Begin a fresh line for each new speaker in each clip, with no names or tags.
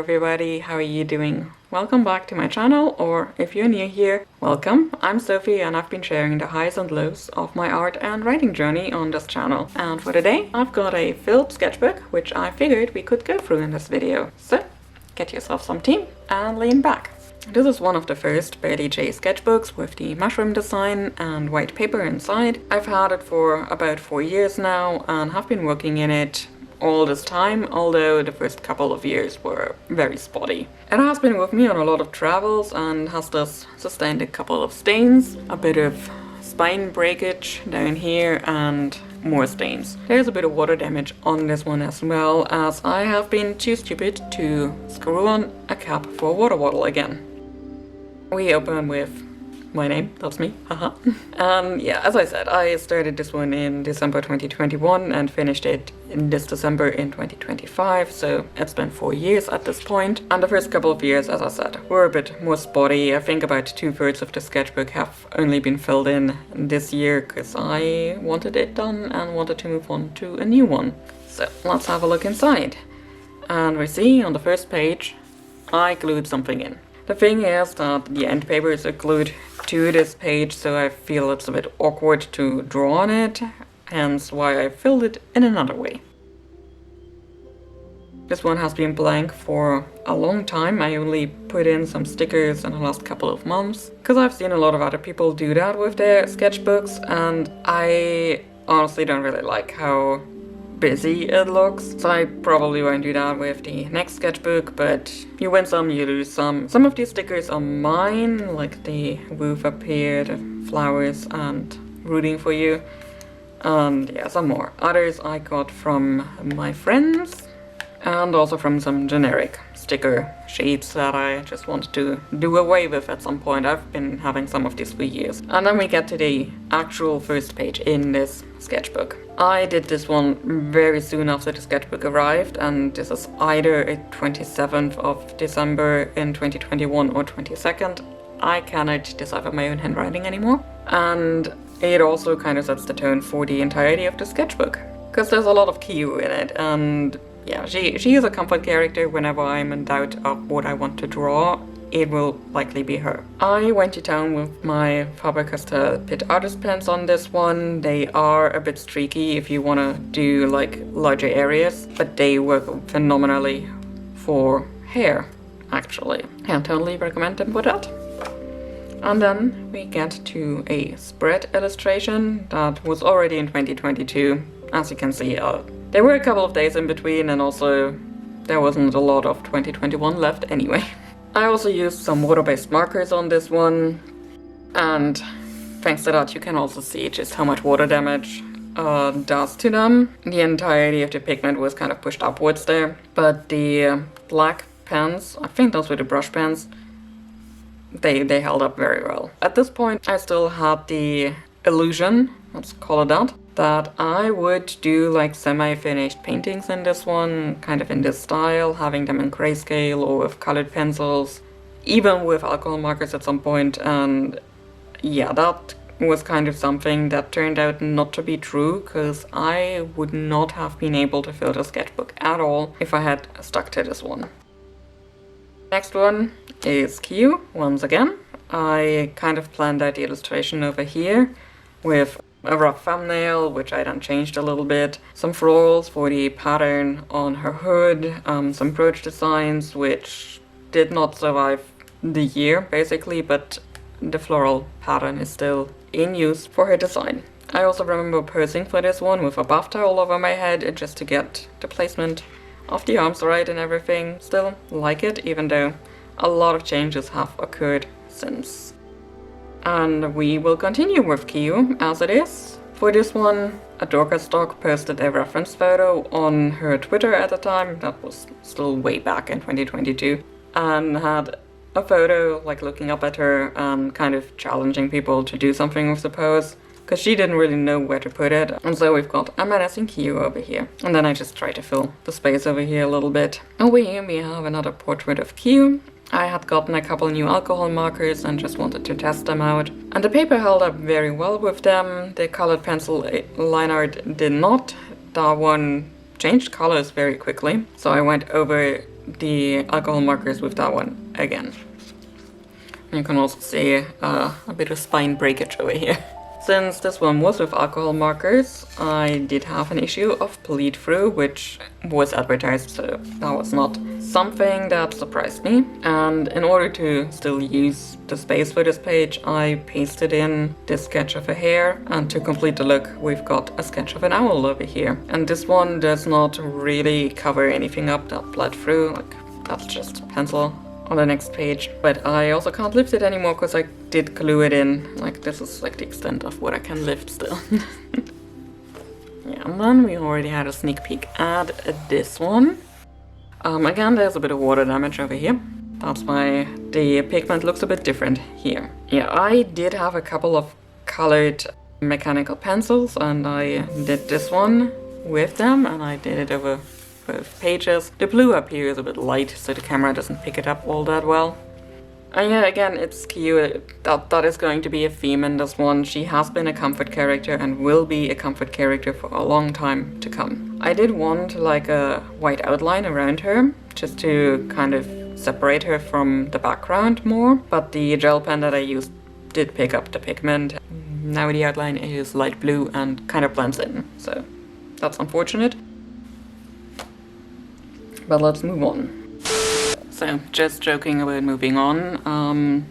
everybody, how are you doing? Welcome back to my channel, or if you're new here, welcome. I'm Sophie and I've been sharing the highs and lows of my art and writing journey on this channel. And for today, I've got a filled sketchbook, which I figured we could go through in this video. So, get yourself some tea and lean back. This is one of the first Barely J sketchbooks with the mushroom design and white paper inside. I've had it for about 4 years now and have been working in it all this time, although the first couple of years were very spotty. It has been with me on a lot of travels and has thus sustained a couple of stains, a bit of spine breakage down here and more stains. There's a bit of water damage on this one as well, as I have been too stupid to screw on a cap for a water bottle again. We open with my name, that's me, haha. And yeah, as I said, I started this one in December 2021 and finished it in this December in 2025, so it's been 4 years at this point. And the first couple of years, as I said, were a bit more spotty. I think about 2/3 of the sketchbook have only been filled in this year because I wanted it done and wanted to move on to a new one. So let's have a look inside. And we see on the first page, I glued something in. The thing is that the end papers are glued to this page, so I feel it's a bit awkward to draw on it, hence why I filled it in another way. This one has been blank for a long time. I only put in some stickers in the last couple of months, because I've seen a lot of other people do that with their sketchbooks, and I honestly don't really like how busy it looks, so I probably won't do that with the next sketchbook, but you win some, you lose some. Some of these stickers are mine, like the roof up here, the flowers and rooting for you, and yeah, some more. Others I got from my friends and also from some generic sticker sheets that I just wanted to do away with at some point. I've been having some of these for years. And then we get to the actual first page in this sketchbook. I did this one very soon after the sketchbook arrived, and this is either a 27th of December in 2021 or 22nd. I cannot decipher my own handwriting anymore. And it also kind of sets the tone for the entirety of the sketchbook, because there's a lot of Kyu in it, and yeah, she is a comfort character. Whenever I'm in doubt of what I want to draw, it will likely be her. I went to town with my Faber-Castell Pitt artist pens on this one. They are a bit streaky if you want to do like larger areas, but they work phenomenally for hair, actually. I totally recommend them for that. And then we get to a spread illustration that was already in 2022. As you can see, there were a couple of days in between, and also there wasn't a lot of 2021 left anyway. I also used some water-based markers on this one, and thanks to that you can also see just how much water damage does to them. The entirety of the pigment was kind of pushed upwards there, but the black pens, I think those were the brush pens, they held up very well. At this point I still had the illusion, let's call it that I would do like semi-finished paintings in this one, kind of in this style, having them in grayscale or with colored pencils, even with alcohol markers at some point. And yeah, that was kind of something that turned out not to be true, because I would not have been able to fill the sketchbook at all if I had stuck to this one. Next one is Kyu, once again. I kind of planned out the illustration over here with a rough thumbnail, which I then changed a little bit, some florals for the pattern on her hood, some brooch designs which did not survive the year basically, but the floral pattern is still in use for her design. I also remember posing for this one with a bath towel over my head just to get the placement of the arms right and everything. Still like it, even though a lot of changes have occurred since. And we will continue with Kyu as it is. For this one, Adorka Stock posted a reference photo on her Twitter at the time, that was still way back in 2022, and had a photo like looking up at her and kind of challenging people to do something with the pose, because she didn't really know where to put it. And so we've got a menacing Kyu over here. And then I just try to fill the space over here a little bit. Over here we have another portrait of Kyu. I had gotten a couple new alcohol markers and just wanted to test them out. And the paper held up very well with them. The colored pencil line art did not. That one changed colors very quickly. So I went over the alcohol markers with that one again. You can also see a bit of spine breakage over here. Since this one was with alcohol markers, I did have an issue of bleed through, which was advertised, so that was not something that surprised me. And in order to still use the space for this page, I pasted in this sketch of a hare, and to complete the look, we've got a sketch of an owl over here. And this one does not really cover anything up that bled through, like that's just pencil on the next page. But I also can't lift it anymore because I did glue it in. Like, this is like the extent of what I can lift still. Yeah, and then we already had a sneak peek at this one. Again, there's a bit of water damage over here. That's why the pigment looks a bit different here. Yeah, I did have a couple of colored mechanical pencils, and I did this one with them, and I did it over both pages. The blue up here is a bit light, so the camera doesn't pick it up all that well. And yeah, again, it's cute. That is going to be a theme in this one. She has been a comfort character and will be a comfort character for a long time to come. I did want like a white outline around her, just to kind of separate her from the background more, but the gel pen that I used did pick up the pigment. Now the outline is light blue and kind of blends in, so that's unfortunate. But let's move on. So, just joking about moving on,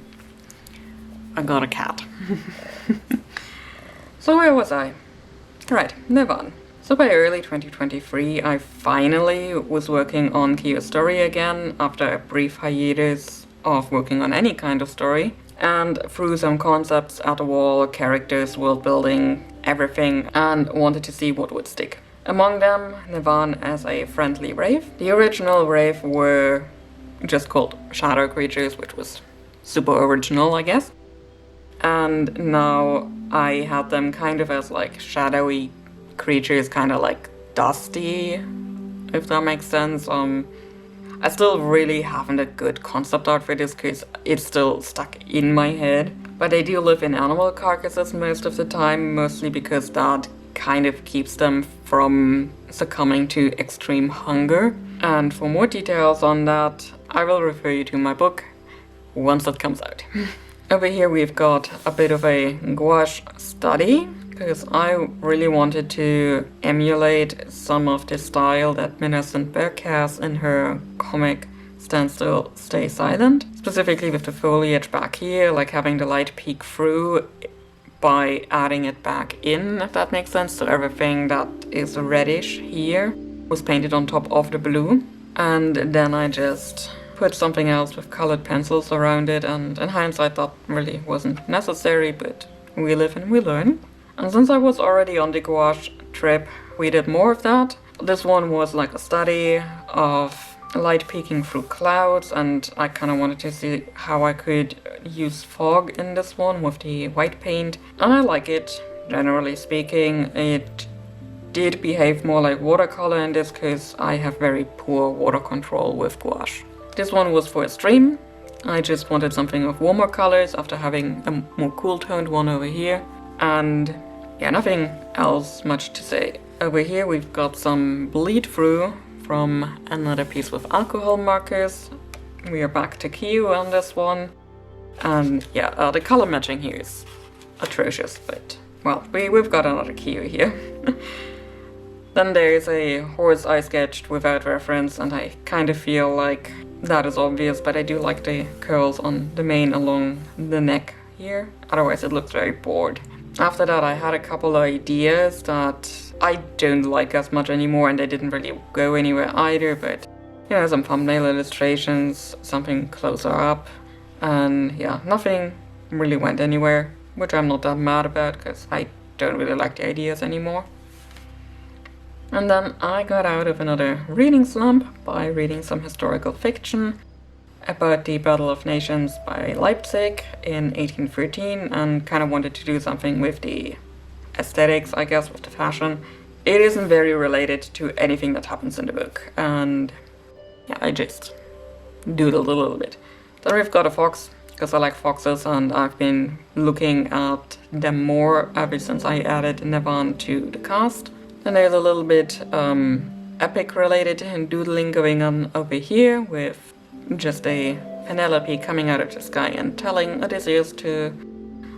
I got a cat. So where was I? Right, Nevan. So by early 2023, I finally was working on Kyo's story again after a brief hiatus of working on any kind of story. And threw some concepts at the wall, characters, world building, everything, and wanted to see what would stick. Among them, Nevan as a friendly wraith. The original wraith were just called shadow creatures, which was super original, I guess. And now I had them kind of as like shadowy creatures, kind of like dusty, if that makes sense. I still really haven't a good concept art for this because it's still stuck in my head. But they do live in animal carcasses most of the time, mostly because that kind of keeps them from succumbing to extreme hunger. And for more details on that, I will refer you to my book once it comes out. Over here we've got a bit of a gouache study, because I really wanted to emulate some of the style that Minna Sundberg has in her comic Stand Still, Stay Silent. Specifically with the foliage back here, like having the light peek through by adding it back in, if that makes sense. So everything that is reddish here was painted on top of the blue. And then I just put something else with colored pencils around it, and in hindsight that really wasn't necessary, but we live and we learn. And since I was already on the gouache trip, we did more of that. This one was like a study of light peeking through clouds, and I kind of wanted to see how I could use fog in this one with the white paint. And I like it, generally speaking. It did behave more like watercolor in this because I have very poor water control with gouache. This one was for a stream. I just wanted something of warmer colors after having a more cool toned one over here. And yeah, nothing else much to say. Over here we've got some bleed through from another piece with alcohol markers. We are back to Kyo on this one. And yeah, the color matching here is atrocious, but well, we've got another Kyo here. Then there's a horse I sketched without reference, and I kind of feel like that is obvious, but I do like the curls on the mane along the neck here. Otherwise it looks very bored. After that I had a couple of ideas that I don't like as much anymore, and they didn't really go anywhere either, but you know, some thumbnail illustrations, something closer up, and yeah, nothing really went anywhere, which I'm not that mad about because I don't really like the ideas anymore. And then I got out of another reading slump by reading some historical fiction about the Battle of Nations by Leipzig in 1813, and kind of wanted to do something with the aesthetics, I guess, with the fashion. It isn't very related to anything that happens in the book, and yeah, I just doodled a little bit. Then we've got a fox, because I like foxes, and I've been looking at them more ever since I added Nevan to the cast. Then there's a little bit epic related doodling going on over here with just a Penelope coming out of the sky and telling Odysseus to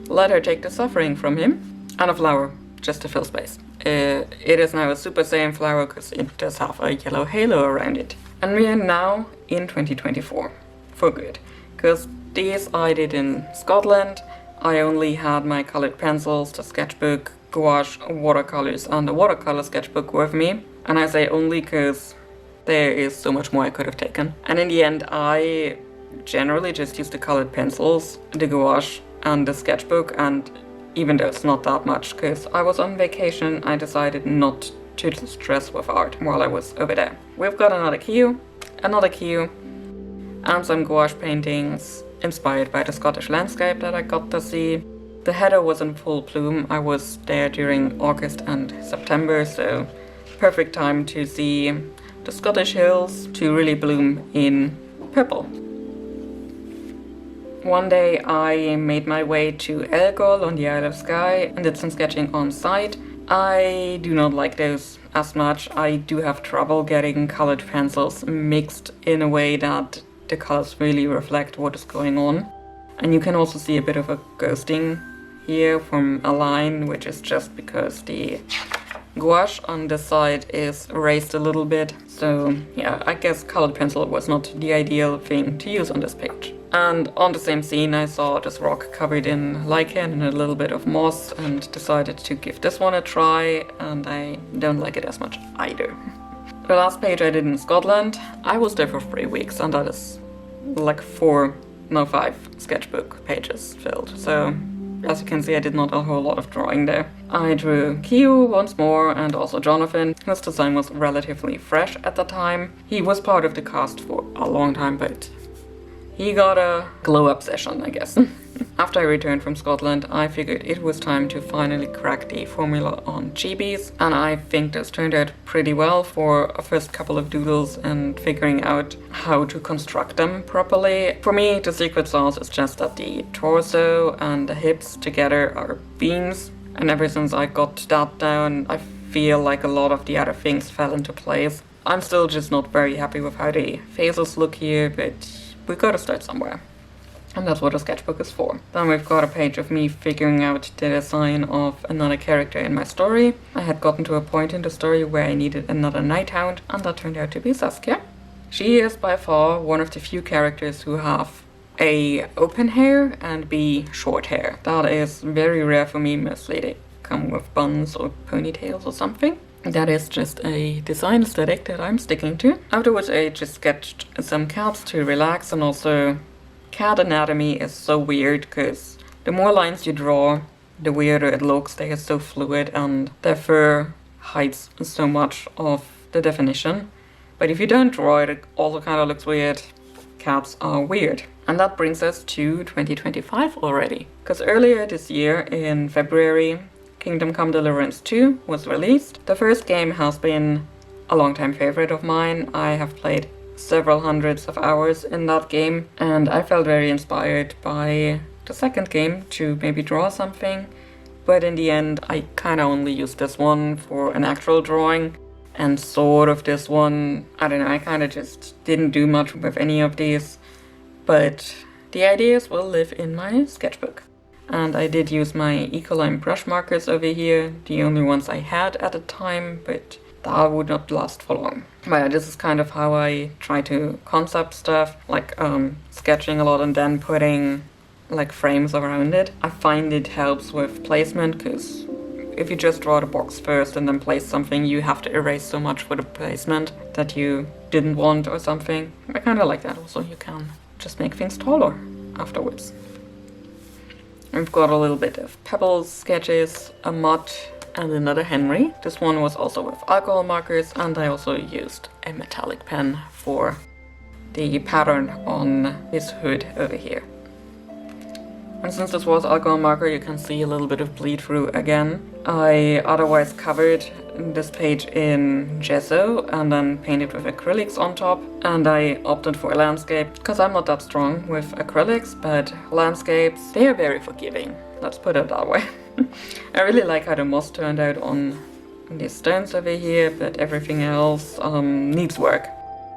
let her take the suffering from him, and a flower just to fill space. It is now a Super Saiyan flower because it does have a yellow halo around it. And we are now in 2024, for good, because these I did in Scotland. I only had my colored pencils, the sketchbook, gouache, watercolors, and the watercolor sketchbook with me. And I say only because there is so much more I could have taken. And in the end, I generally just use the colored pencils, the gouache, and the sketchbook, and even though it's not that much, because I was on vacation, I decided not to stress with art while I was over there. We've got another queue, and some gouache paintings inspired by the Scottish landscape that I got to see. The heather was in full bloom. I was there during August and September, so perfect time to see the Scottish hills to really bloom in purple. One day I made my way to Elgol on the Isle of Skye and did some sketching on site. I do not like those as much. I do have trouble getting colored pencils mixed in a way that the colors really reflect what is going on. And you can also see a bit of a ghosting here from a line, which is just because the gouache on this side is raised a little bit. So yeah, I guess colored pencil was not the ideal thing to use on this page. And on the same scene I saw this rock covered in lichen and a little bit of moss and decided to give this one a try, and I don't like it as much either. The last page I did in Scotland, I was there for 3 weeks, and that is like 5 sketchbook pages filled. So as you can see, I did not a whole lot of drawing there. I drew Kyu once more, and also Jonathan. His design was relatively fresh at the time. He was part of the cast for a long time, but he got a glow-up session, I guess. After I returned from Scotland, I figured it was time to finally crack the formula on chibis, and I think this turned out pretty well for a first couple of doodles and figuring out how to construct them properly. For me, the secret sauce is just that the torso and the hips together are beams, and ever since I got that down, I feel like a lot of the other things fell into place. I'm still just not very happy with how the faces look here, but we gotta start somewhere. And that's what a sketchbook is for. Then we've got a page of me figuring out the design of another character in my story. I had gotten to a point in the story where I needed another nighthound, and that turned out to be Saskia. She is by far one of the few characters who have A, open hair, and B, short hair. That is very rare for me. Mostly they come with buns or ponytails or something. That is just a design aesthetic that I'm sticking to. Afterwards I just sketched some cats to relax, and also cat anatomy is so weird because the more lines you draw, the weirder it looks. They are so fluid and their fur hides so much of the definition. But if you don't draw it, it also kind of looks weird. Cats are weird. And that brings us to 2025 already. Because earlier this year in February, Kingdom Come Deliverance 2 was released. The first game has been a long-time favorite of mine. I have played several hundreds of hours in that game, and I felt very inspired by the second game to maybe draw something, but in the end I kinda only used this one for an actual drawing, and sort of this one, I don't know, I kinda just didn't do much with any of these, but the ideas will live in my sketchbook. And I did use my Ecoline brush markers over here, the only ones I had at the time, but that would not last for long. But yeah, this is kind of how I try to concept stuff, like sketching a lot and then putting like frames around it. I find it helps with placement, because if you just draw the box first and then place something, you have to erase so much for the placement that you didn't want or something. I kind of like that. Also, you can just make things taller afterwards. We've got a little bit of pebbles sketches, a mud, and another Henry. This one was also with alcohol markers, and I also used a metallic pen for the pattern on his hood over here. And since this was alcohol marker, you can see a little bit of bleed through again. I otherwise covered this page in gesso and then painted with acrylics on top, and I opted for a landscape because I'm not that strong with acrylics, but landscapes, they are very forgiving. Let's put it that way. I really like how the moss turned out on these stones over here, but everything else needs work.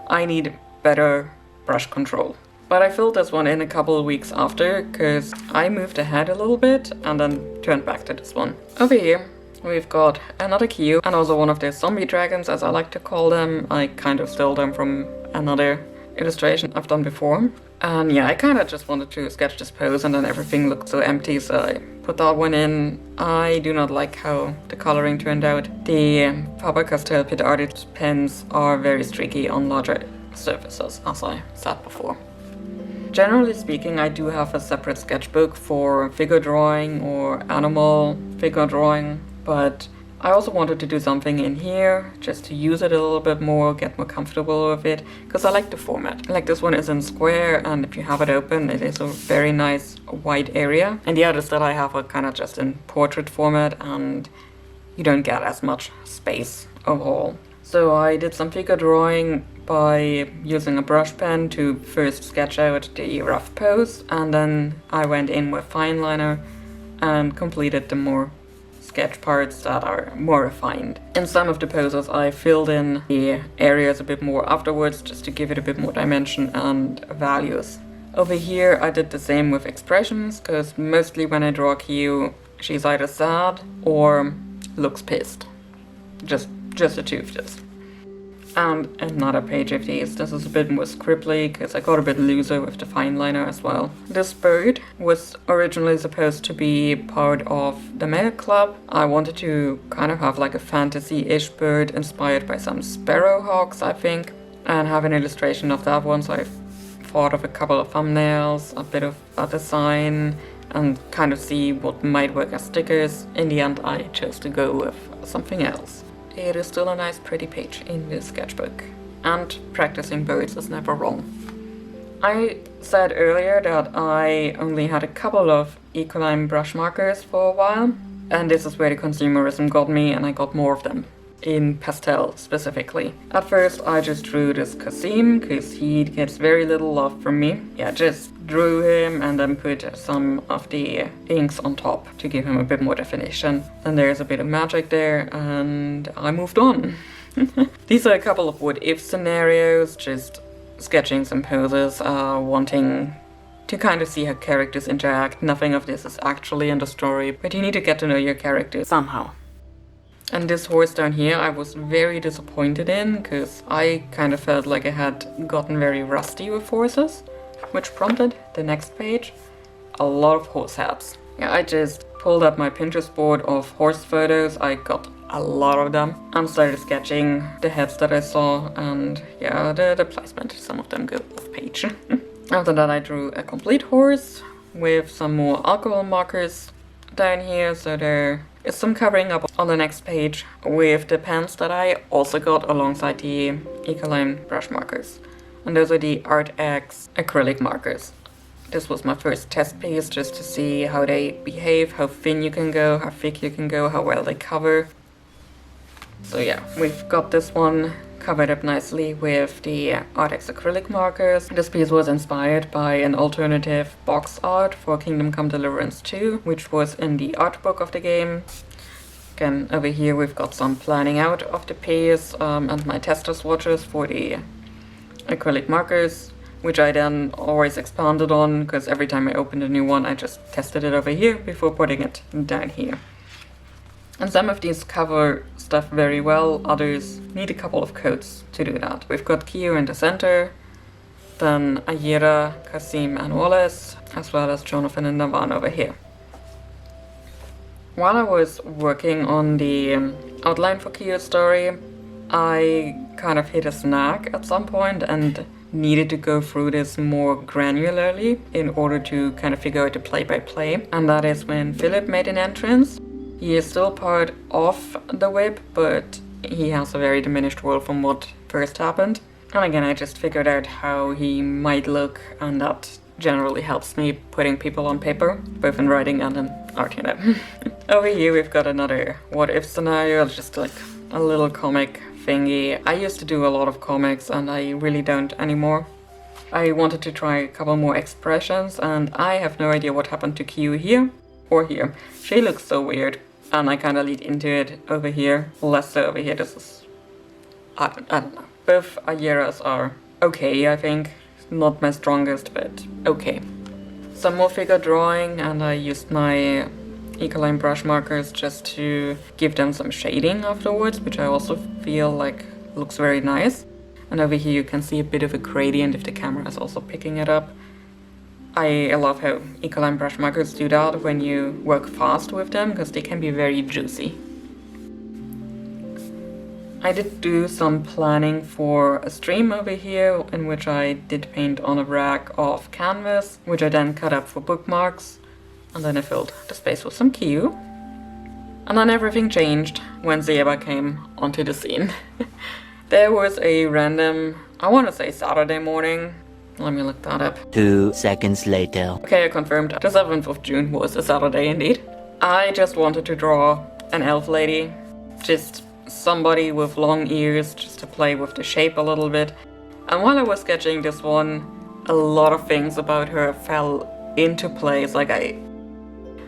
I need better brush control. But I filled this one in a couple of weeks after, because I moved ahead a little bit and then turned back to this one. Over here we've got another cue, and also one of the zombie dragons, as I like to call them. I kind of stole them from another illustration I've done before. And yeah, I kind of just wanted to sketch this pose, and then everything looked so empty, so I put that one in. I do not like how the coloring turned out. The Faber-Castell Pit Artist pens are very streaky on larger surfaces, as I said before. Generally speaking, I do have a separate sketchbook for figure drawing or animal figure drawing, but I also wanted to do something in here just to use it a little bit more, get more comfortable with it, because I like the format. Like this one is in square, and if you have it open, it is a very nice wide area. And the others that I have are kind of just in portrait format, and you don't get as much space overall. So I did some figure drawing by using a brush pen to first sketch out the rough pose, and then I went in with fine liner and completed the more sketch parts that are more refined. In some of the poses I filled in the areas a bit more afterwards, just to give it a bit more dimension and values. Over here I did the same with expressions, because mostly when I draw Q, she's either sad or looks pissed. Just the two of those. And another page of these. This is a bit more scribbly, because I got a bit looser with the fine liner as well. This bird was originally supposed to be part of the MacLeod. I wanted to kind of have like a fantasy-ish bird inspired by some sparrowhawks, I think, and have an illustration of that one. So I thought of a couple of thumbnails, a bit of a design, and kind of see what might work as stickers. In the end, I chose to go with something else. It is still a nice pretty page in this sketchbook, and practicing birds is never wrong. I said earlier that I only had a couple of Ecoline brush markers for a while, and this is where the consumerism got me, and I got more of them, in pastel specifically. At first I just drew this Kasim, because he gets very little love from me. Yeah, just drew him and then put some of the inks on top to give him a bit more definition. Then there's a bit of magic there, and I moved on. These are a couple of what-if scenarios, just sketching some poses, wanting to kind of see how characters interact. Nothing of this is actually in the story, but you need to get to know your characters somehow. And this horse down here I was very disappointed in, because I kind of felt like I had gotten very rusty with horses, which prompted the next page, a lot of horse heads. Yeah, I just pulled up my Pinterest board of horse photos. I got a lot of them and started sketching the heads that I saw, and yeah, the placement, some of them go off page. After that I drew a complete horse with some more alcohol markers down here, so there is some covering up on the next page with the pens that I also got alongside the Ecoline brush markers. And those are the Art X acrylic markers. This was my first test piece, just to see how they behave, how thin you can go, how thick you can go, how well they cover. So yeah, we've got this one covered up nicely with the Art X acrylic markers. This piece was inspired by an alternative box art for Kingdom Come Deliverance 2, which was in the art book of the game. Again, over here we've got some planning out of the piece and my tester swatches for the acrylic markers, which I then always expanded on, because every time I opened a new one I just tested it over here before putting it down here. And some of these cover stuff very well, others need a couple of coats to do that. We've got Kyo in the center, then Ayera, Kasim and Wallace, as well as Jonathan and Navan over here. While I was working on the outline for Kyo's story, I kind of hit a snag at some point and needed to go through this more granularly in order to kind of figure out the play-by-play. And that is when Philip made an entrance. He is still part of the whip, but he has a very diminished role from what first happened. And again, I just figured out how he might look, and that generally helps me putting people on paper, both in writing and in art, you know. Over here we've got another what-if scenario, just like a little comic thingy. I used to do a lot of comics and I really don't anymore. I wanted to try a couple more expressions, and I have no idea what happened to Q here or here. She looks so weird. and I kind of lead into it over here. Less so over here. This is, I don't know. Both Ayeras are okay, I think. Not my strongest, but okay. Some more figure drawing, and I used my Ecoline brush markers just to give them some shading afterwards, which I also feel like looks very nice. And over here you can see a bit of a gradient if the camera is also picking it up. I love how Ecoline brush markers do that when you work fast with them, because they can be very juicy. I did do some planning for a stream over here, in which I did paint on a rack of canvas, which I then cut up for bookmarks, and then I filled the space with some Q. And then everything changed when Zeba came onto the scene. There was a random, I want to say Saturday morning. Let me look that up.
2 seconds later.
Okay, I confirmed. The 7th of June was a Saturday indeed. I just wanted to draw an elf lady. Just somebody with long ears, just to play with the shape a little bit. And while I was sketching this one, a lot of things about her fell into place. Like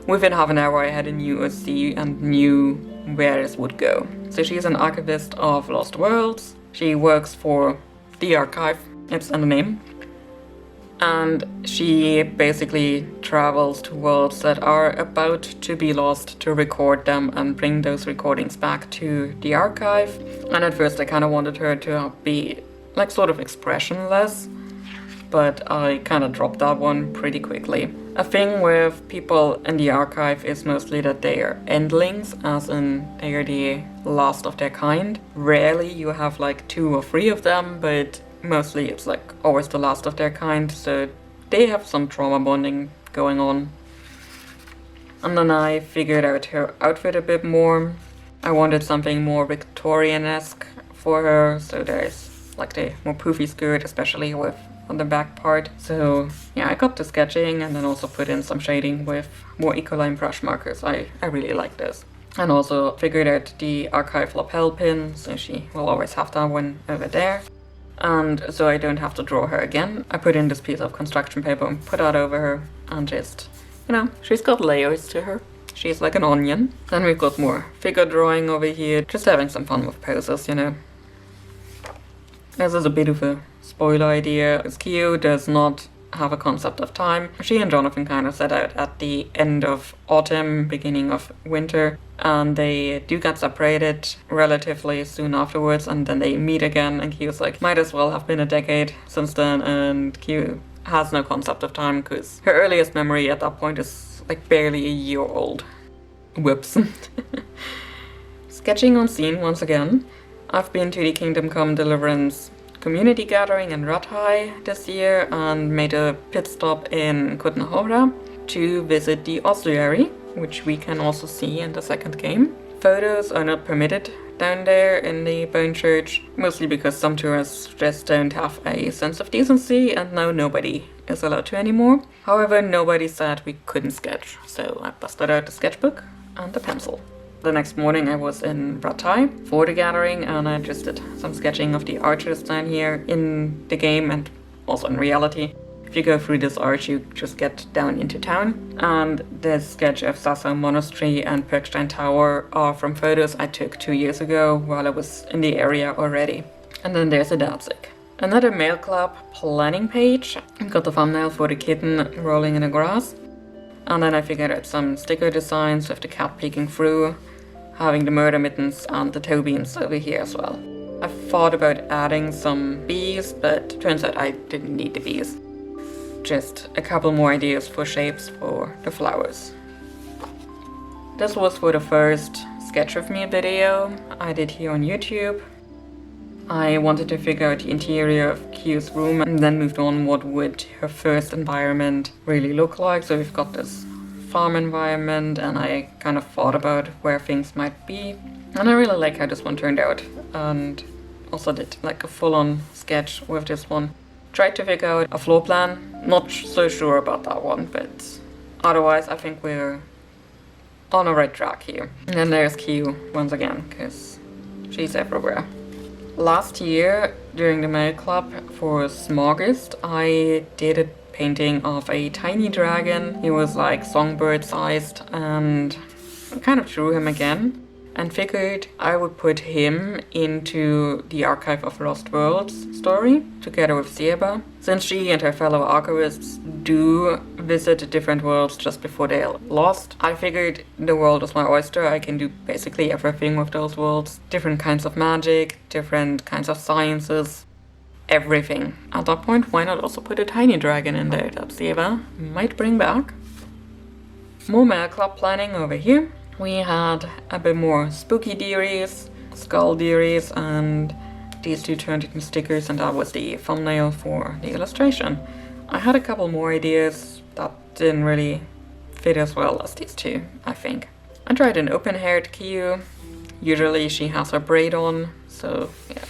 within half an hour I had a new OC and knew where this would go. So she's an archivist of Lost Worlds. She works for the archive, it's in the name. And she basically travels to worlds that are about to be lost to record them and bring those recordings back to the archive. And at first I kind of wanted her to be like sort of expressionless, but I kind of dropped that one pretty quickly. A thing with people in the archive is mostly that they are endlings, as in they are the last of their kind. Rarely you have like 2 or 3 of them, but mostly it's like always the last of their kind, so they have some trauma bonding going on. And then I figured out her outfit a bit more. I wanted something more Victorian-esque for her, so there's like the more poofy skirt, especially with on the back part. So yeah, I got to sketching and then also put in some shading with more Ecoline brush markers. I really like this. And also figured out the archive lapel pin, so she will always have that one over there. And so I don't have to draw her again. I put in this piece of construction paper and put that over her, and just, you know, she's got layers to her. She's like an onion. Then we've got more figure drawing over here, just having some fun with poses, you know. This is a bit of a spoiler idea. Skio does not have a concept of time. She and Jonathan kind of set out at the end of autumn, beginning of winter, and they do get separated relatively soon afterwards, and then they meet again, and Kyo's like, might as well have been a decade since then, and Kyo has no concept of time because her earliest memory at that point is like barely a year old. Whoops. Sketching on scene once again. I've been to the Kingdom Come Deliverance community gathering in Rathai this year and made a pit stop in Kutnahora to visit the ossuary, which we can also see in the second game. Photos are not permitted down there in the Bone Church, mostly because some tourists just don't have a sense of decency, and now nobody is allowed to anymore. However, nobody said we couldn't sketch, so I busted out the sketchbook and the pencil. The next morning I was in Rathai for the gathering, and I just did some sketching of the archers down here in the game and also in reality. If you go through this arch, you just get down into town. And this sketch of Sasso Monastery and Perkstein Tower are from photos I took 2 years ago while I was in the area already. And then there's a Danzig. Another Mail Club planning page. I've got the thumbnail for the kitten rolling in the grass. And then I figured out some sticker designs with the cat peeking through, having the murder mittens and the toe beams over here as well. I thought about adding some bees, but turns out I didn't need the bees. Just a couple more ideas for shapes for the flowers. This was for the first Sketch With Me video I did here on YouTube. I wanted to figure out the interior of Q's room and then moved on what would her first environment really look like. So we've got this farm environment, and I kind of thought about where things might be. And I really like how this one turned out, and also did like a full-on sketch with this one. Tried to figure out a floor plan. Not so sure about that one, but otherwise I think we're on the right track here. And then there's Q once again, because she's everywhere. Last year, during the Mail Club for Smorgist, I did a painting of a tiny dragon. He was like songbird sized, and I kind of drew him again and figured I would put him into the Archive of Lost Worlds story together with Sieba. Since she and her fellow archivists do visit different worlds just before they're lost, I figured the world is my oyster. I can do basically everything with those worlds. Different kinds of magic, different kinds of sciences, everything. At that point, why not also put a tiny dragon in there that Sieba might bring back? More MacLeod planning over here. We had a bit more spooky dearies, skull dearies, and these two turned into stickers, and that was the thumbnail for the illustration. I had a couple more ideas that didn't really fit as well as these two, I think. I tried an open-haired Kyu. Usually she has her braid on, so yeah.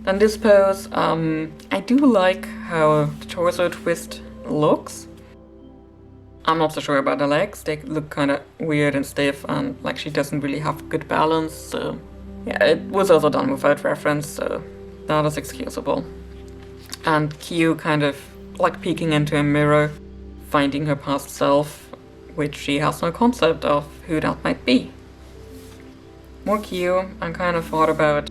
Then this pose, I do like how the torso twist looks. I'm not so sure about the legs. They look kind of weird and stiff, and like she doesn't really have good balance, so yeah, it was also done without reference, so that is excusable. And Kyu kind of like peeking into a mirror, finding her past self, which she has no concept of who that might be. More Kyu, I kind of thought about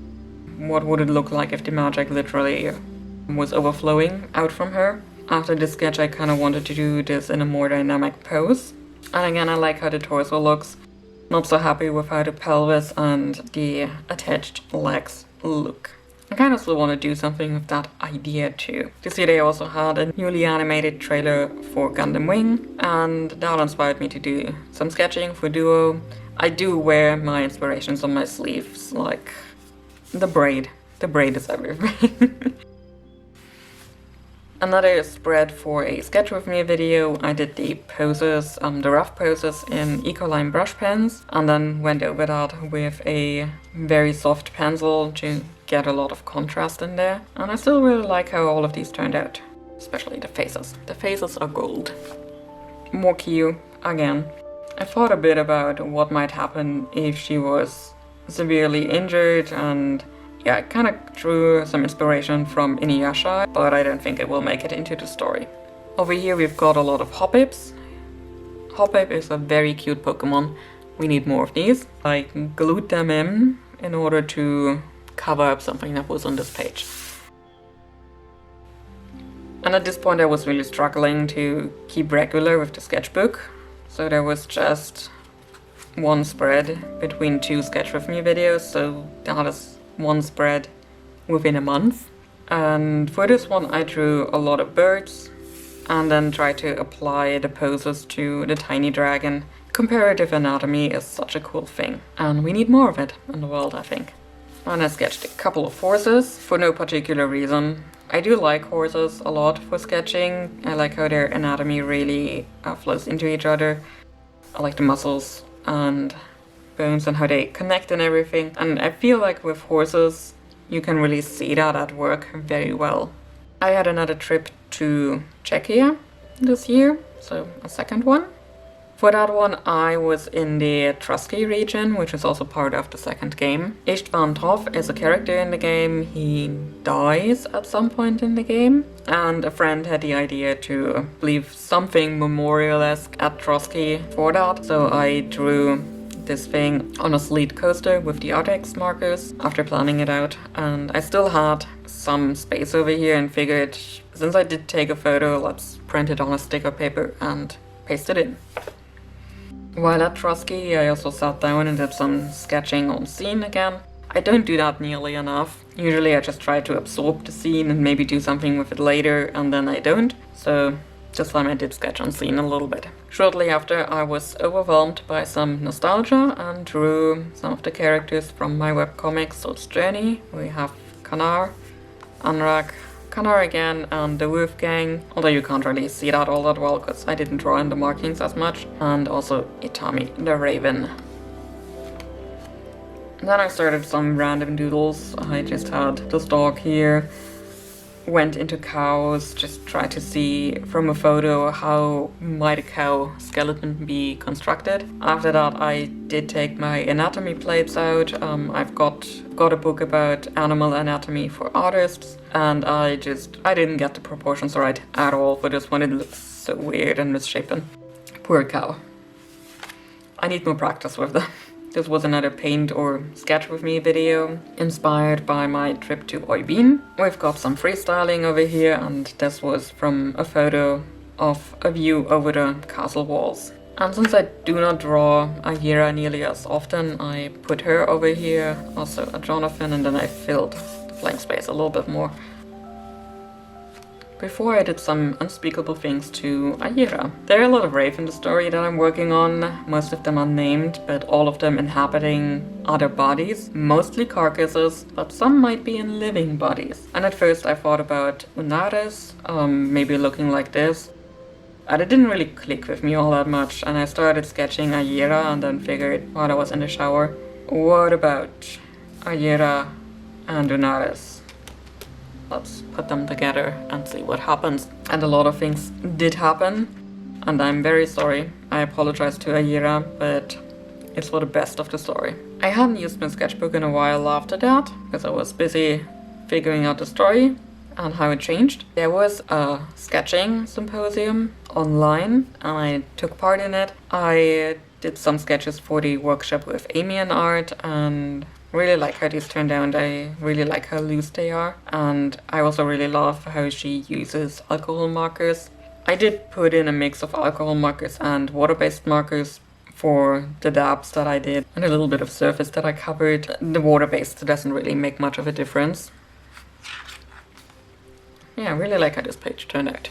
what would it look like if the magic literally was overflowing out from her. After this sketch, I kind of wanted to do this in a more dynamic pose. And again, I like how the torso looks. Not so happy with how the pelvis and the attached legs look. I kind of still want to do something with that idea too. You see, they also had a newly animated trailer for Gundam Wing, and that inspired me to do some sketching for Duo. I do wear my inspirations on my sleeves, like the braid. The braid is everything. Another spread for a Sketch With Me video, I did the poses, the rough poses in Ecoline brush pens, and then went over that with a very soft pencil to get a lot of contrast in there. And I still really like how all of these turned out, especially the faces. The faces are gold. More Kyu, again. I thought a bit about what might happen if she was severely injured, and yeah, I kind of drew some inspiration from Inuyasha, but I don't think it will make it into the story. Over here we've got a lot of Hoppips. Hoppip is a very cute Pokemon. We need more of these. I glued them in order to cover up something that was on this page. And at this point I was really struggling to keep regular with the sketchbook, so there was just one spread between two Sketch With Me videos, so that is one spread within a month. And for this one I drew a lot of birds and then tried to apply the poses to the tiny dragon. Comparative anatomy is such a cool thing, and we need more of it in the world, I think. And I sketched a couple of horses for no particular reason. I do like horses a lot for sketching. I like how their anatomy really flows into each other. I like the muscles and bones and how they connect and everything. And I feel like with horses, you can really see that at work very well. I had another trip to Czechia this year, so a second one. For that one, I was in the Trusky region, which is also part of the second game. Istvan Tov is a character in the game. He dies at some point in the game, and a friend had the idea to leave something memorial-esque at Trusky for that, so I drew this thing on a sleet coaster with the Artex markers after planning it out, and I still had some space over here and figured, since I did take a photo, let's print it on a sticker paper and paste it in. While at Trusky, I also sat down and did some sketching on scene again. I don't do that nearly enough. Usually I just try to absorb the scene and maybe do something with it later, and then I don't. So this time I did sketch on scene a little bit. Shortly after, I was overwhelmed by some nostalgia and drew some of the characters from my webcomic Soul's Journey. We have Kanar, Anrak, Kanar again, and the Wolfgang, although you can't really see that all that well because I didn't draw in the markings as much, and also Itami, the Raven. And then I started some random doodles. I just had this dog here, went into cows, just tried to see from a photo how might a cow skeleton be constructed. After that I did take my anatomy plates out. I've got a book about animal anatomy for artists, and I didn't get the proportions right at all for this one. It looks so weird and misshapen. Poor cow. I need more practice with them. This was another paint or sketch with me video, inspired by my trip to Oybin. We've got some freestyling over here, and this was from a photo of a view over the castle walls. And since I do not draw Aira nearly as often, I put her over here, also a Jonathan, and then I filled the blank space a little bit more. Before I did some unspeakable things to Aira. There are a lot of Wraith in the story that I'm working on, most of them unnamed, but all of them inhabiting other bodies, mostly carcasses, but some might be in living bodies. And at first I thought about Unares, maybe looking like this. And it didn't really click with me all that much, and I started sketching Aira and then figured while I was in the shower, what about Aira and Unares? Let's put them together and see what happens. And a lot of things did happen, and I'm very sorry. I apologize to Aira, but it's for the best of the story. I hadn't used my sketchbook in a while after that, because I was busy figuring out the story and how it changed. There was a sketching symposium online, and I took part in it. I did some sketches for the workshop with Amy and Art, and really like how these turned out. I really like how loose they are, and I also really love how she uses alcohol markers. I did put in a mix of alcohol markers and water-based markers for the dabs that I did, and a little bit of surface that I covered. The water-based doesn't really make much of a difference. Yeah, I really like how this page turned out.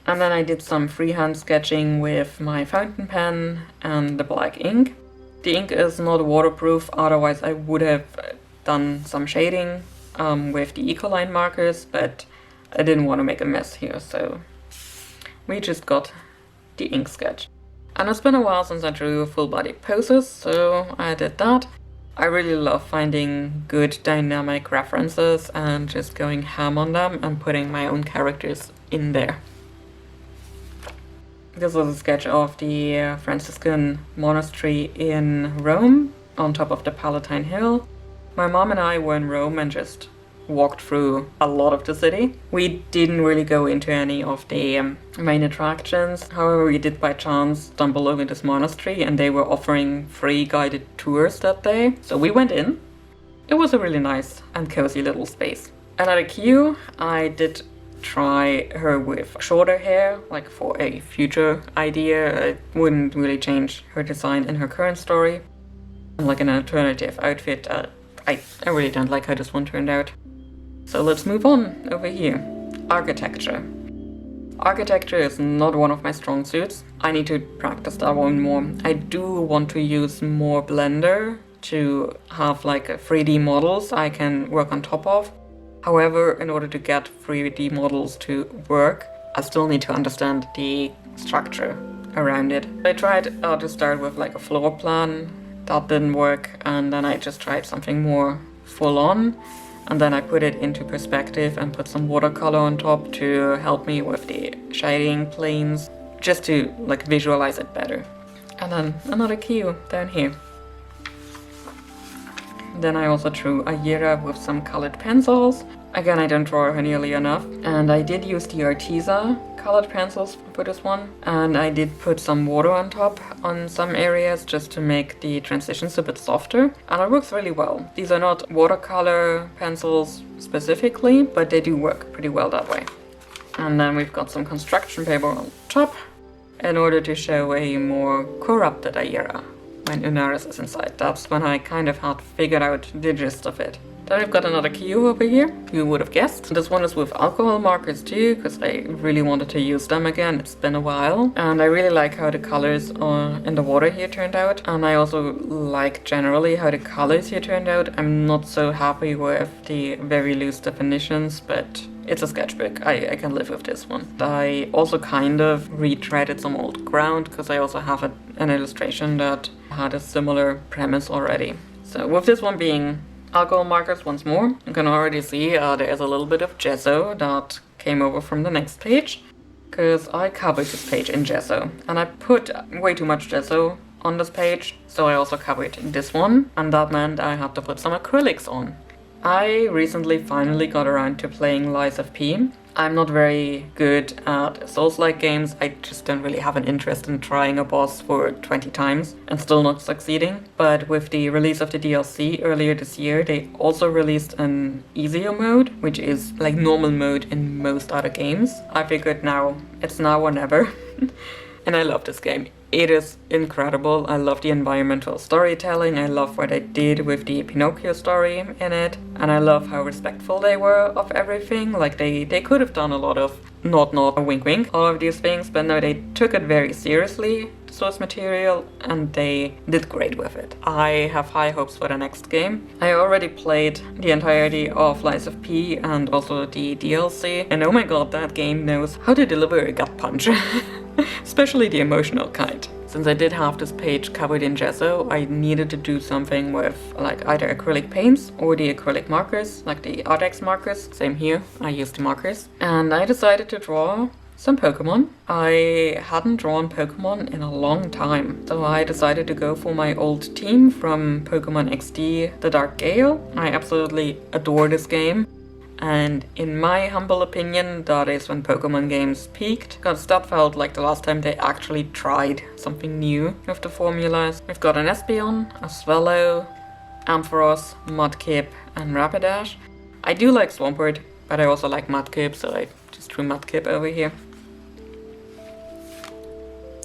And then I did some freehand sketching with my fountain pen and the black ink. The ink is not waterproof, otherwise I would have done some shading with the Ecoline markers, but I didn't want to make a mess here, so we just got the ink sketch. And it's been a while since I drew full body poses, so I did that. I really love finding good dynamic references and just going ham on them and putting my own characters in there. This was a sketch of the Franciscan monastery in Rome, on top of the Palatine Hill. My mom and I were in Rome and just walked through a lot of the city. We didn't really go into any of the main attractions. However, we did by chance stumble over this monastery, and they were offering free guided tours that day. So we went in. It was a really nice and cozy little space. Another cue, I did try her with shorter hair, like for a future idea. It wouldn't really change her design in her current story. And like an alternative outfit, I really don't like how this one turned out. So let's move on over here. Architecture. Architecture is not one of my strong suits. I need to practice that one more. I do want to use more Blender to have like 3D models I can work on top of. However, in order to get 3D models to work, I still need to understand the structure around it. I tried to start with like a floor plan. That didn't work, and then I just tried something more full on, and then I put it into perspective and put some watercolor on top to help me with the shading planes, just to like visualize it better. And then another cue down here. Then I also drew Aira with some colored pencils. Again, I don't draw her nearly enough. And I did use the Arteza colored pencils for this one. And I did put some water on top on some areas just to make the transitions a bit softer. And it works really well. These are not watercolor pencils specifically, but they do work pretty well that way. And then we've got some construction paper on top in order to show a more corrupted Aira. When Unares is inside. That's when I kind of had figured out the gist of it. Then we've got another cue over here. You would have guessed. This one is with alcohol markers too, because I really wanted to use them again. It's been a while. And I really like how the colors in the water here turned out. And I also like generally how the colors here turned out. I'm not so happy with the very loose definitions, but it's a sketchbook. I can live with this one. I also kind of retreaded some old ground, because I also have an illustration that had a similar premise already. So with this one being alcohol markers once more, you can already see there's a little bit of gesso that came over from the next page, because I covered this page in gesso, and I put way too much gesso on this page, so I also covered this one, and that meant I had to put some acrylics on. I recently finally got around to playing Lies of P, I'm not very good at Souls-like games. I just don't really have an interest in trying a boss for 20 times and still not succeeding. But with the release of the DLC earlier this year, they also released an easier mode, which is like normal mode in most other games. I figured it's now or never. And I love this game. It is incredible. I love the environmental storytelling. I love what they did with the Pinocchio story in it. And I love how respectful they were of everything. Like they could have done a lot of not wink wink, all of these things, but no, they took it very seriously, the source material, and they did great with it. I have high hopes for the next game. I already played the entirety of Lies of P and also the DLC, and oh my god, that game knows how to deliver a gut punch. Especially the emotional kind. Since I did have this page covered in gesso, I needed to do something with like either acrylic paints or the acrylic markers, like the Artex markers. Same here, I used the markers. And I decided to draw some Pokemon. I hadn't drawn Pokemon in a long time, so I decided to go for my old team from Pokemon XD, the Dark Gale. I absolutely adore this game. And in my humble opinion, that is when Pokemon games peaked, because that felt like the last time they actually tried something new with the formulas. We've got an Espeon, a Swallow, Ampharos, Mudkip, and Rapidash. I do like Swampert, but I also like Mudkip, so I just drew Mudkip over here.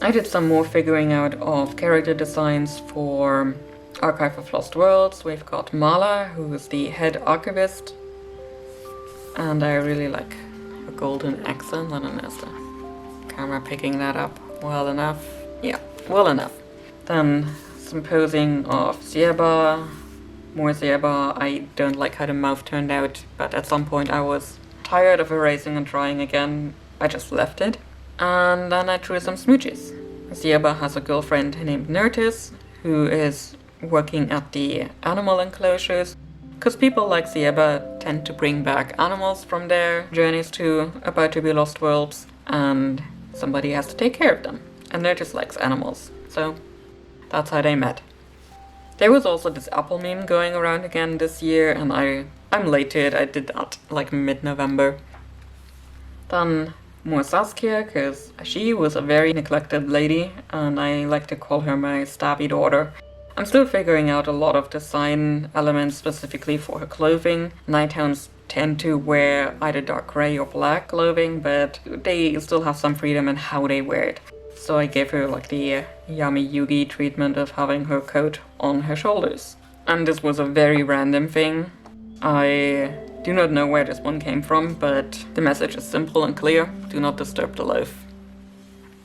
I did some more figuring out of character designs for Archive of Lost Worlds. We've got Mala, who is the head archivist. And I really like a golden accent. I don't know, is the camera picking that up well enough? Yeah, well enough. Then some posing of Sieba, more Sieba. I don't like how the mouth turned out, but at some point I was tired of erasing and trying again. I just left it. And then I drew some smooches. Sieba has a girlfriend named Nertis, who is working at the animal enclosures. Because people like Sieba tend to bring back animals from their journeys to about to be lost worlds, and somebody has to take care of them. And Nertis likes animals, so that's how they met. There was also this apple meme going around again this year, and I'm late to it. I did that like mid-November. Then more Saskia, because she was a very neglected lady, and I like to call her my stabby daughter. I'm still figuring out a lot of design elements specifically for her clothing. Nighthounds tend to wear either dark gray or black clothing, but they still have some freedom in how they wear it. So I gave her like the Yami Yugi treatment of having her coat on her shoulders. And this was a very random thing. I do not know where this one came from, but the message is simple and clear. Do not disturb the loaf.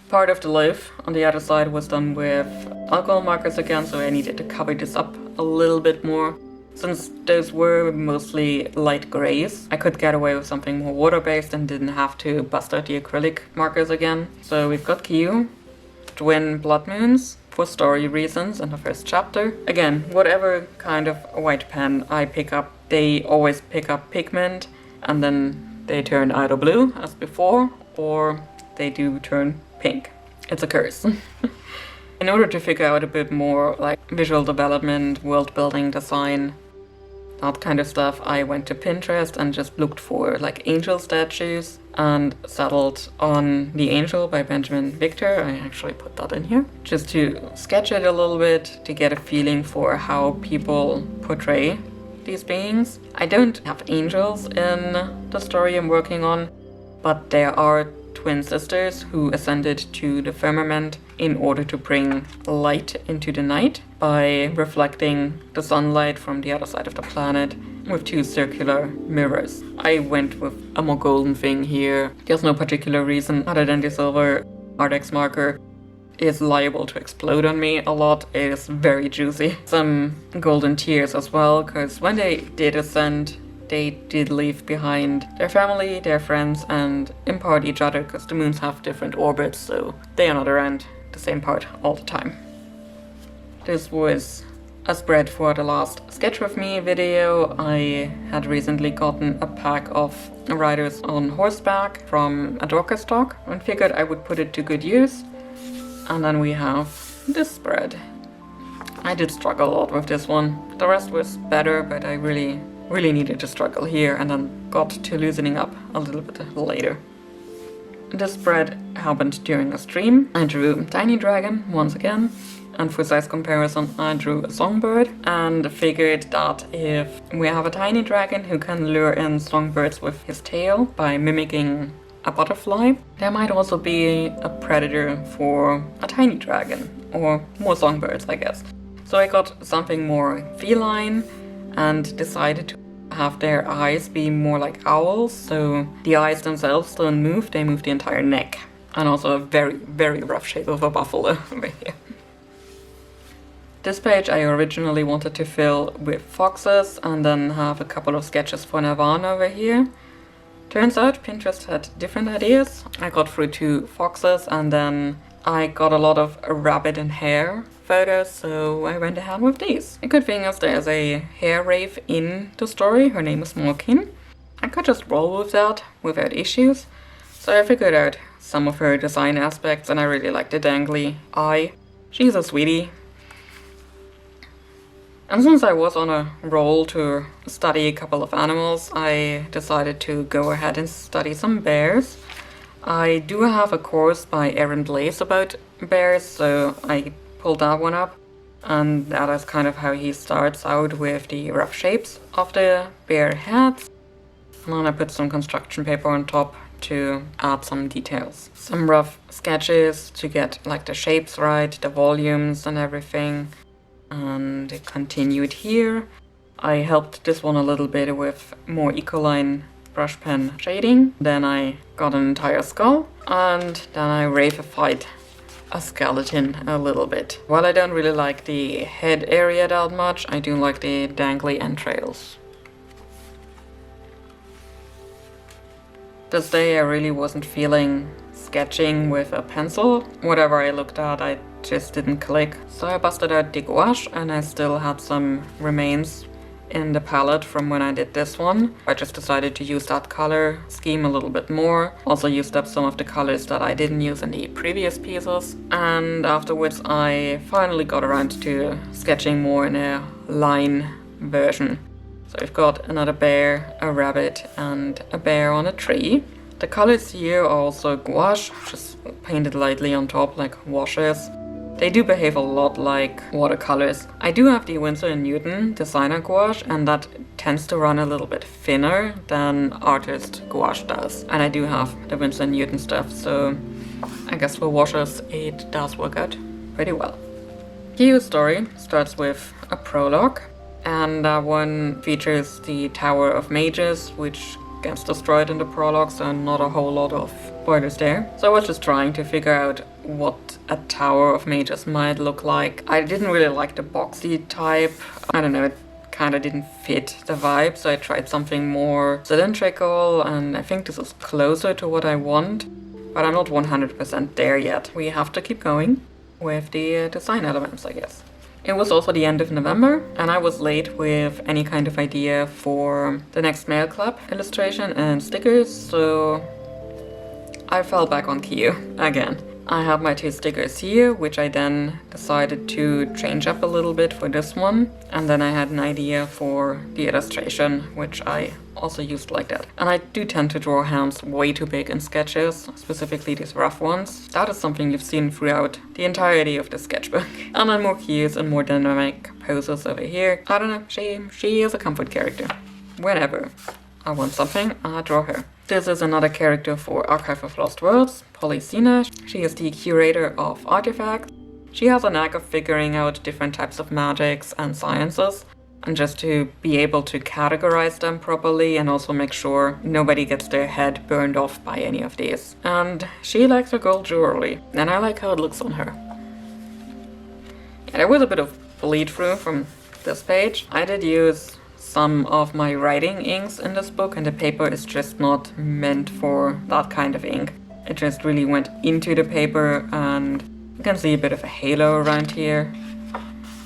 Part of the loaf on the other side was done with alcohol markers again, so I needed to cover this up a little bit more. Since those were mostly light grays, I could get away with something more water-based and didn't have to bust out the acrylic markers again. So we've got Kyu, twin blood moons, for story reasons in the first chapter. Again, whatever kind of white pen I pick up, they always pick up pigment, and then they turn either blue, as before, or they do turn pink. It's a curse. In order to figure out a bit more like visual development, world building, design, that kind of stuff, I went to Pinterest and just looked for like angel statues and settled on The Angel by Benjamin Victor. I actually put that in here just to sketch it a little bit to get a feeling for how people portray these beings. I don't have angels in the story I'm working on, but there are twin sisters who ascended to the firmament in order to bring light into the night by reflecting the sunlight from the other side of the planet with two circular mirrors. I went with a more golden thing here. There's no particular reason other than the silver Artex marker is liable to explode on me a lot. It is very juicy. Some golden tears as well, because when they did ascend, they did leave behind their family, their friends, and in part each other, because the moons have different orbits, so they are not around the same part all the time. This was a spread for the last Sketch With Me video. I had recently gotten a pack of riders on horseback from a Dorcas talk and figured I would put it to good use. And then we have this spread. I did struggle a lot with this one. The rest was better, but I really really needed to struggle here and then got to loosening up a little bit later. This spread happened during a stream. I drew Tiny Dragon once again, and for size comparison I drew a songbird and figured that if we have a tiny dragon who can lure in songbirds with his tail by mimicking a butterfly, there might also be a predator for a tiny dragon, or more songbirds, I guess. So I got something more feline and decided to have their eyes be more like owls, so the eyes themselves don't move, they move the entire neck. And also a very, very rough shape of a buffalo over here. This page I originally wanted to fill with foxes and then have a couple of sketches for Nirvana over here. Turns out Pinterest had different ideas. I got through 2 foxes and then I got a lot of rabbit and hare photos, so I went ahead with these. The good thing is there's a hare wraith in the story. Her name is Morkin. I could just roll with that without issues. So I figured out some of her design aspects and I really like the dangly eye. She's a sweetie. And since I was on a roll to study a couple of animals, I decided to go ahead and study some bears. I do have a course by Aaron Blaze about bears, so I pulled that one up. And that is kind of how he starts out with the rough shapes of the bear heads. And then I put some construction paper on top to add some details. Some rough sketches to get like the shapes right, the volumes and everything. And it continued here. I helped this one a little bit with more Ecoline brush pen shading. Then I got an entire skull, and then I ravified a skeleton a little bit. While I don't really like the head area that much, I do like the dangly entrails. This day I really wasn't feeling sketching with a pencil. Whatever I looked at, I just didn't click. So I busted out the gouache and I still had some remains in the palette from when I did this one. I just decided to use that color scheme a little bit more. Also used up some of the colors that I didn't use in the previous pieces. And afterwards I finally got around to sketching more in a line version. So I've got another bear, a rabbit and a bear on a tree. The colors here are also gouache, just painted lightly on top like washes. They do behave a lot like watercolors. I do have the Winsor & Newton designer gouache, and that tends to run a little bit thinner than artist gouache does. And I do have the Winsor & Newton stuff, so I guess for washes it does work out pretty well. Kiyo's story starts with a prologue, and that one features the Tower of Mages, which gets destroyed in the prologue, so not a whole lot of spoilers there. So I was just trying to figure out what a Tower of Mages might look like. I didn't really like the boxy type. I don't know, it kind of didn't fit the vibe, so I tried something more cylindrical, and I think this is closer to what I want, but I'm not 100% there yet. We have to keep going with the design elements, I guess. It was also the end of November, and I was late with any kind of idea for the next Mail Club illustration and stickers, so I fell back on Kiyo again. I have my 2 stickers here, which I then decided to change up a little bit for this one, and then I had an idea for the illustration, which I also used like that. And I do tend to draw hands way too big in sketches, specifically these rough ones. That is something you've seen throughout the entirety of the sketchbook. And then more cues and more dynamic poses over here. I don't know, she is a comfort character. Whenever I want something, I draw her. This is another character for Archive of Lost Worlds, Polysina. She is the curator of artifacts. She has a knack of figuring out different types of magics and sciences, and just to be able to categorize them properly and also make sure nobody gets their head burned off by any of these. And she likes her gold jewelry, and I like how it looks on her. Yeah, there was a bit of bleed through from this page. I did use some of my writing inks in this book, and the paper is just not meant for that kind of ink. It just really went into the paper, and you can see a bit of a halo around here,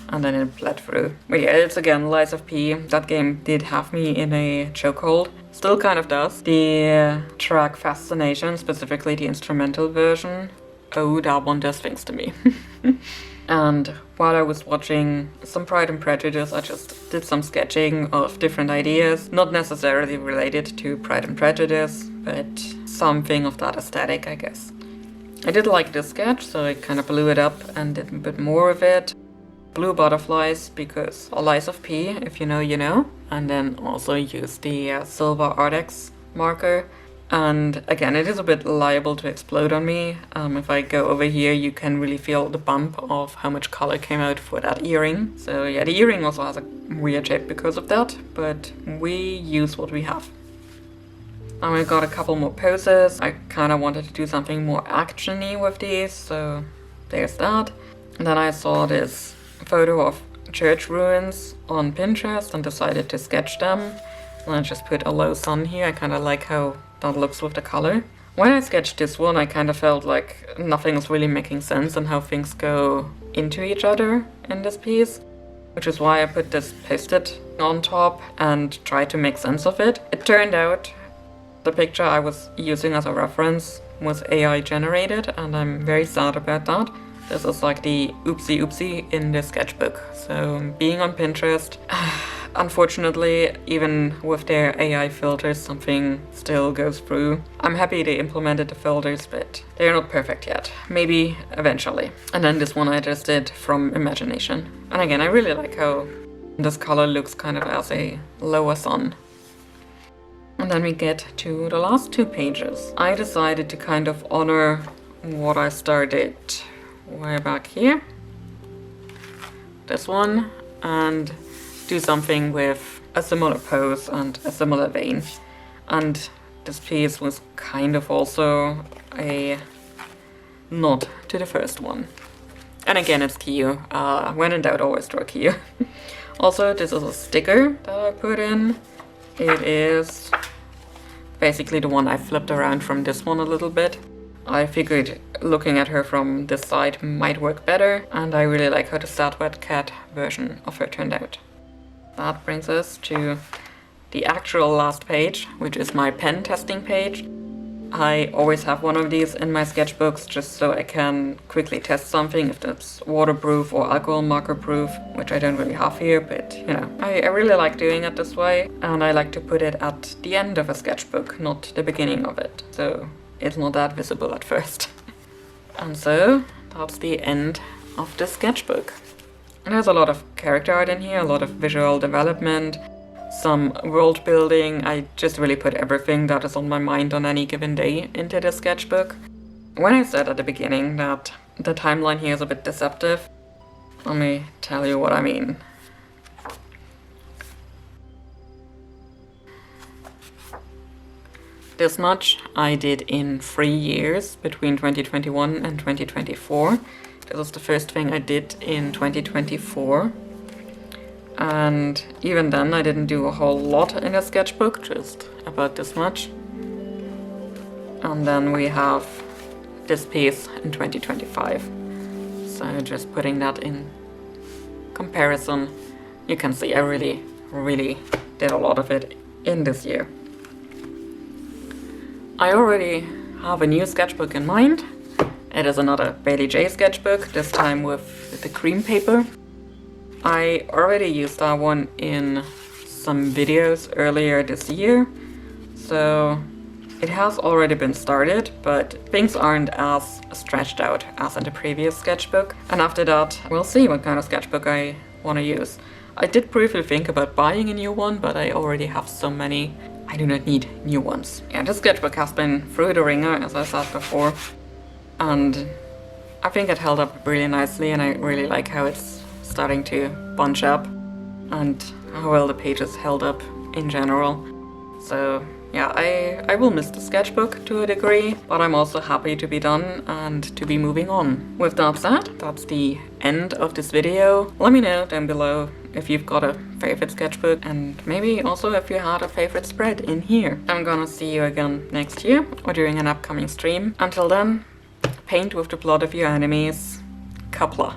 and then it bled through. But yeah, it's again Lies of P. That game did have me in a chokehold. Still kind of does. The track Fascination, specifically the instrumental version, oh, that one does things to me. And while I was watching some Pride and Prejudice, I just did some sketching of different ideas, not necessarily related to Pride and Prejudice, but something of that aesthetic, I guess. I did like this sketch, so I kind of blew it up and did a bit more of it. Blue butterflies, because all lies of P, if you know, you know. And then also used the silver Artex marker. And again, it is a bit liable to explode on me. If I go over here, you can really feel the bump of how much color came out for that earring. So yeah, the earring also has a weird shape because of that, but we use what we have. I got a couple more poses. I kind of wanted to do something more action-y with these, so there's that. And then I saw this photo of church ruins on Pinterest and decided to sketch them. And I just put a low sun here. I kind of like how that looks with the color. When I sketched this one, I kind of felt like nothing was really making sense and how things go into each other in this piece, which is why I put this post-it on top and tried to make sense of it. It turned out the picture I was using as a reference was AI generated, and I'm very sad about that. This is like the oopsie oopsie in the sketchbook. So being on Pinterest, unfortunately, even with their AI filters, something still goes through. I'm happy they implemented the filters, but they're not perfect yet. Maybe eventually. And then this one I just did from imagination. And again, I really like how this color looks kind of as a lower sun. And then we get to the last two pages. I decided to kind of honor what I started way back here. This one. And do something with a similar pose and a similar vein. And this piece was kind of also a nod to the first one. And again, it's Kiyo. When in doubt, always draw Kiyo. Also, this is a sticker that I put in. It is basically the one I flipped around from this one a little bit. I figured looking at her from this side might work better, and I really like how the Statuette cat version of her turned out. That brings us to the actual last page, which is my pen testing page. I always have one of these in my sketchbooks just so I can quickly test something if that's waterproof or alcohol marker proof, which I don't really have here, but you know, I really like doing it this way, and I like to put it at the end of a sketchbook, not the beginning of it, so it's not that visible at first. And so that's the end of the sketchbook. And there's a lot of character art in here, a lot of visual development, some world building. I just really put everything that is on my mind on any given day into the sketchbook. When I said at the beginning that the timeline here is a bit deceptive, let me tell you what I mean. This much I did in 3 years between 2021 and 2024. This was the first thing I did in 2024. And even then I didn't do a whole lot in a sketchbook, just about this much. And then we have this piece in 2025. So just putting that in comparison, you can see I really did a lot of it in this year. I already have a new sketchbook in mind. It is another Bailey J sketchbook, this time with the cream paper. I already used that one in some videos earlier this year, so it has already been started, but things aren't as stretched out as in the previous sketchbook. And after that, we'll see what kind of sketchbook I want to use. I did briefly think about buying a new one, but I already have so many. I do not need new ones. Yeah, this sketchbook has been through the ringer, as I said before, and I think it held up really nicely, and I really like how it's starting to bunch up and how well the pages held up in general. So yeah, I will miss the sketchbook to a degree, but I'm also happy to be done and to be moving on. With that said, that's the end of this video. Let me know down below if you've got a favorite sketchbook, and maybe also if you had a favorite spread in here. I'm gonna see you again next year or during an upcoming stream. Until then, paint with the blood of your enemies. Kapla.